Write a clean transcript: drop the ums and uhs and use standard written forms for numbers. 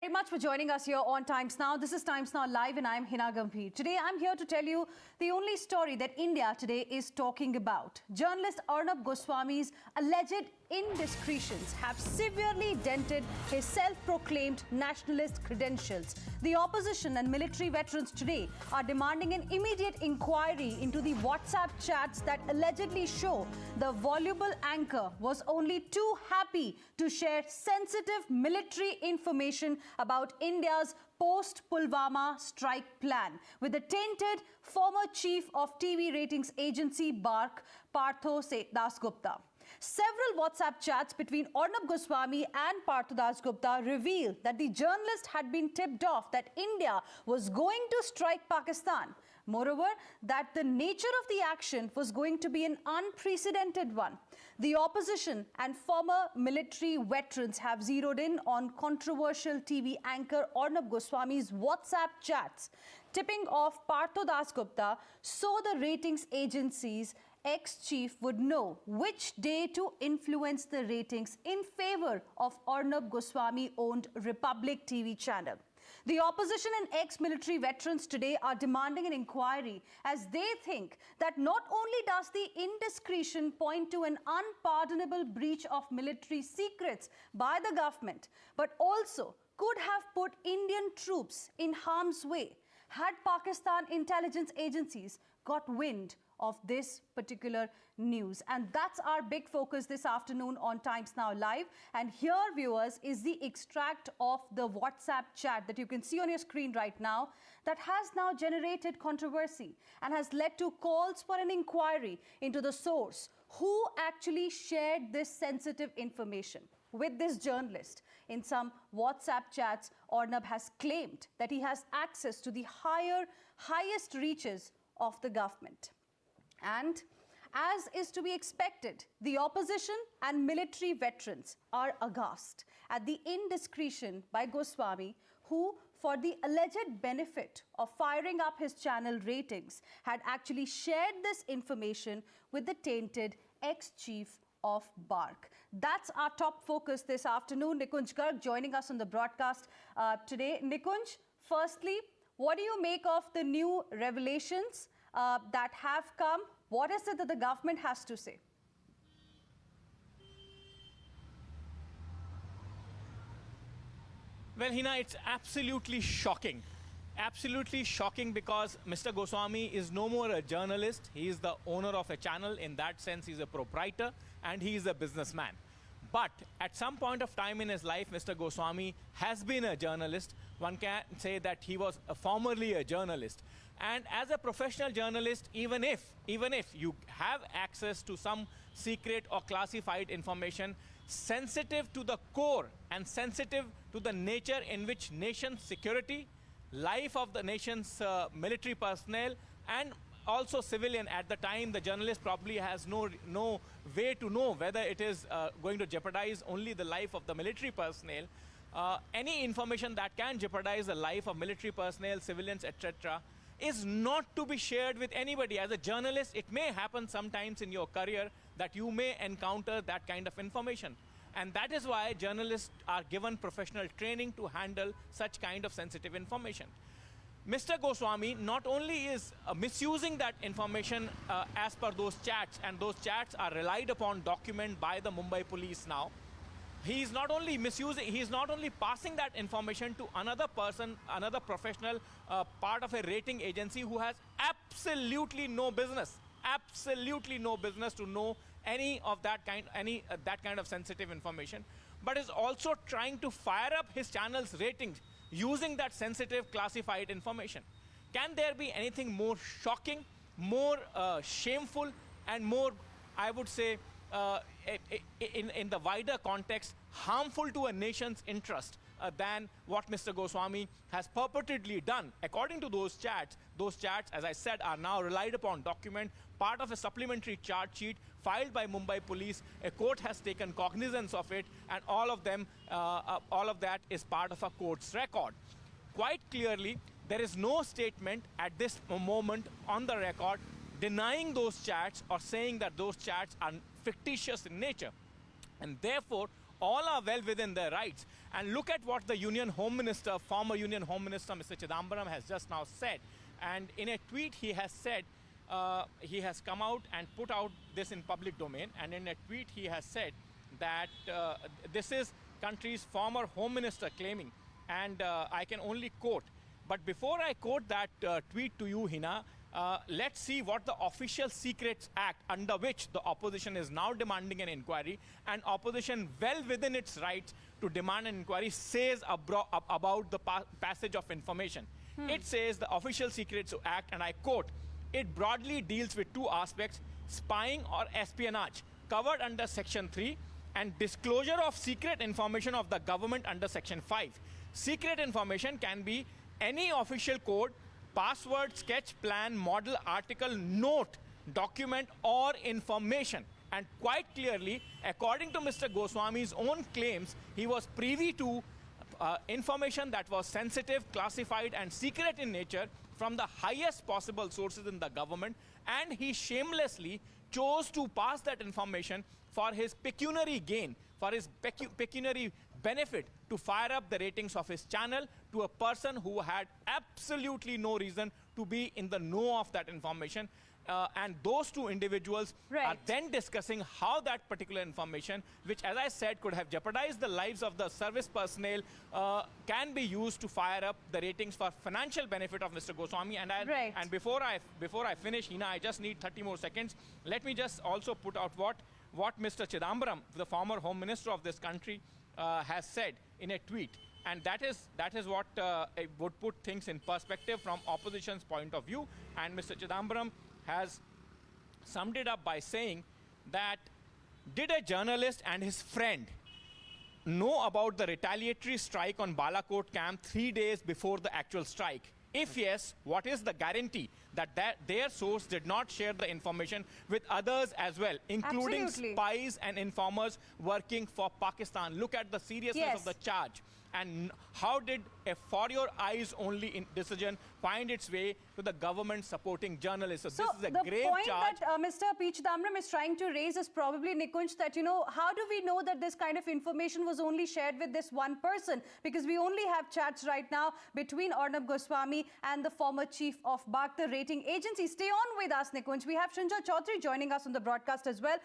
Very much for joining us here on Times Now. This is Times Now Live and I'm Hina Gambhir. Today I'm here to tell you the only story that India today is talking about. Journalist Arnab Goswami's alleged indiscretions have severely dented his self-proclaimed nationalist credentials. The opposition and military veterans today are demanding an immediate inquiry into the WhatsApp chats that allegedly show the voluble anchor was only too happy to share sensitive military information about India's post-Pulwama strike plan with the tainted former chief of TV ratings agency BARC, Partho Dasgupta. Several WhatsApp chats between Arnab Goswami and Partho Dasgupta reveal that the journalist had been tipped off that India was going to strike Pakistan. Moreover, that the nature of the action was going to be an unprecedented one. The opposition and former military veterans have zeroed in on controversial TV anchor Arnab Goswami's WhatsApp chats, tipping off Partho Dasgupta so the ratings agency's ex-chief would know which day to influence the ratings in favor of Arnab Goswami-owned Republic TV channel. The opposition and ex-military veterans today are demanding an inquiry as they think that not only does the indiscretion point to an unpardonable breach of military secrets by the government, but also could have put Indian troops in harm's way had Pakistan intelligence agencies got wind of this particular news. And that's our big focus this afternoon on Times Now Live. And here, viewers, is the extract of the WhatsApp chat that you can see on your screen right now that has now generated controversy and has led to calls for an inquiry into the source who actually shared this sensitive information with this journalist. In some WhatsApp chats, Arnab has claimed that he has access to the highest reaches of the government. And as is to be expected, the opposition and military veterans are aghast at the indiscretion by Goswami, who, for the alleged benefit of firing up his channel ratings, had actually shared this information with the tainted ex-chief of BARC. That's our top focus this afternoon. Nikunj Garg joining us on the broadcast today. Nikunj, firstly, what do you make of the new revelations that have come? What is it that the government has to say? Well, Hina, it's absolutely shocking. Absolutely shocking because Mr. Goswami is no more a journalist. He is the owner of a channel. In that sense, he's a proprietor and he is a businessman. But at some point of time in his life, Mr. Goswami has been a journalist. One can say that he was formerly a journalist. And as a professional journalist, even if you have access to some secret or classified information sensitive to the core and sensitive to the nature in which nation's security, life of the nation's military personnel, and also civilian, at the time the journalist probably has no way to know whether it is going to jeopardize only the life of the military personnel. Any information that can jeopardize the life of military personnel, civilians, etc., is not to be shared with anybody. As a journalist, it may happen sometimes in your career that you may encounter that kind of information. And that is why journalists are given professional training to handle such kind of sensitive information. Mr. Goswami not only is misusing that information as per those chats, and those chats are relied upon document by the Mumbai police now. He is not only misusing, he is not only passing that information to another person, another professional, part of a rating agency who has absolutely no business to know any of that kind of sensitive information, but is also trying to fire up his channel's ratings using that sensitive classified information. Can there be anything more shocking, more shameful, and more, I would say, in the wider context, harmful to a nation's interest than what Mr. Goswami has purportedly done? According to those chats, as I said, are now relied upon document, part of a supplementary charge sheet filed by Mumbai police. A court has taken cognizance of it, and all of that is part of a court's record. Quite clearly, there is no statement at this moment on the record denying those chats or saying that those chats are fictitious in nature. And therefore, all are well within their rights. And look at what the Union Home Minister, former Union Home Minister, Mr. Chidambaram, has just now said. And in a tweet, he has said, he has come out and put out this in public domain. And in a tweet, he has said that this is country's former Home Minister claiming. And I can only quote. But before I quote that tweet to you, Hina, let's see what the Official Secrets Act, under which the opposition is now demanding an inquiry, and opposition well within its rights to demand an inquiry, says about the passage of information. It says the Official Secrets Act, and I quote, it broadly deals with two aspects: spying or espionage, covered under Section 3, and disclosure of secret information of the government under Section 5. Secret information can be any official code, password, sketch, plan, model, article, note, document, or information. And quite clearly, according to Mr. Goswami's own claims, he was privy to information that was sensitive, classified, and secret in nature from the highest possible sources in the government, and he shamelessly chose to pass that information for his pecuniary gain, for his pecuniary benefit, to fire up the ratings of his channel to a person who had absolutely no reason to be in the know of that information. And those two individuals are then discussing how that particular information, which, as I said, could have jeopardized the lives of the service personnel, can be used to fire up the ratings for financial benefit of Mr. Goswami. And and before I finish, Hina, I just need 30 more seconds. Let me just also put out what Mr. Chidambaram, the former Home Minister of this country, has said in a tweet. And that is what would put things in perspective from opposition's point of view. And Mr. Chidambaram has summed it up by saying that, did a journalist and his friend know about the retaliatory strike on Balakot camp 3 days before the actual strike? If yes, what is the guarantee that their source did not share the information with others as well, including spies and informers working for Pakistan? Look at the seriousness of the charge. And how did a for your eyes only decision find its way to the government supporting journalists? So this is a grave charge. The point that Mr. P. Chidambaram is trying to raise is probably, Nikunj, that, how do we know that this kind of information was only shared with this one person? Because we only have chats right now between Arnab Goswami and the former chief of BARC, the rating agency. Stay on with us, Nikunj. We have Shinja Chaudhary joining us on the broadcast as well.